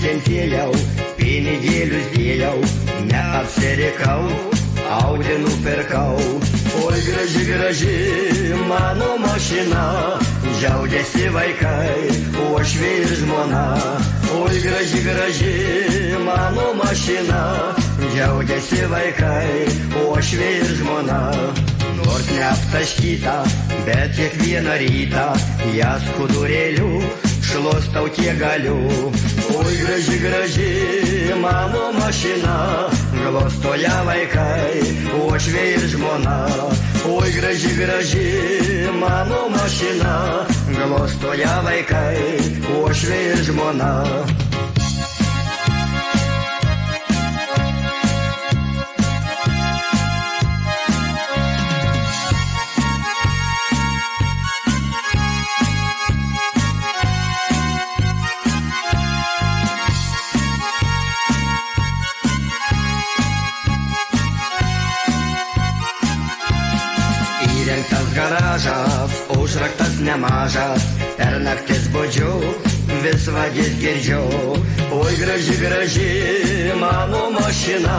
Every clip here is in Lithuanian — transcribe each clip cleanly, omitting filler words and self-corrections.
kentėjau, pinigėlius dėjau, neapsirikau, Audi nupirkau. Oi graži, graži mano mašina, džiaugiasi vaikai, uošvė ir žmona. Oi graži, graži mano mašina, džiaugiasi vaikai, uošvė ir žmona. Nors neaptaškyta, bet kiekvieną rytą ją skudurėliu šluostau kiek galiu. Oi graži, graži mano mašina, glostoja vaikai, uošvė ir žmona. Oi graži, graži mano mašina, glostoja vaikai, uošvė ir žmona. Įrengtas garažas, užraktas nemažas, per naktis budžiu, vis vagis girdžiu. Oi graži, graži mano mašina,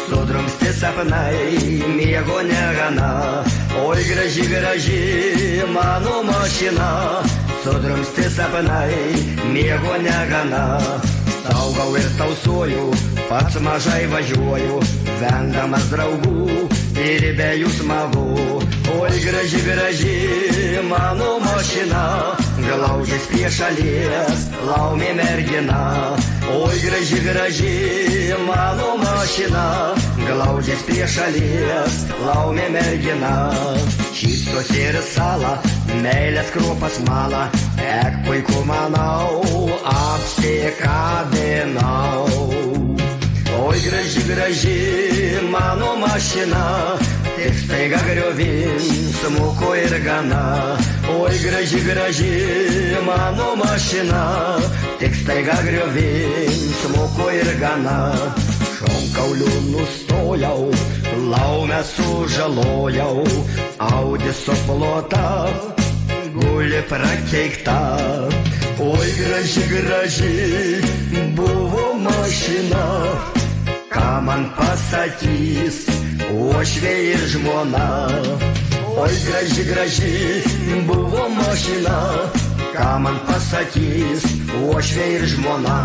sudrumsti sapnai, miego negana. Oi graži, graži mano mašina, sudrumsti sapnai, miego negana. Saugau ir tausoju, pats mažai važiuoju, vengdamas draugų ir be jų smagu. Oi graži, graži mano mašina, glaužės prie šalies, laumė mergina. Oi graži, graži mano mašina, glaužės prie šalies, laumė mergina. Šypsosi ir sala, meilės kruopas mala, ek puiku manau, apsikabinau. Oi graži, graži mano mašina, tik staiga griovin smuko ir gana. Oi graži, graži mano mašina, tik staiga griovin smuko ir gana. Šonkauliu nustojau, laumę sužalojau, Audi suplota, guli prakeikta. Oi graži, graži buvo mašina, ką man pasakys uošvė ir žmona. Oi graži, graži buvo mašina, ką man pasakys uošvė ir žmona.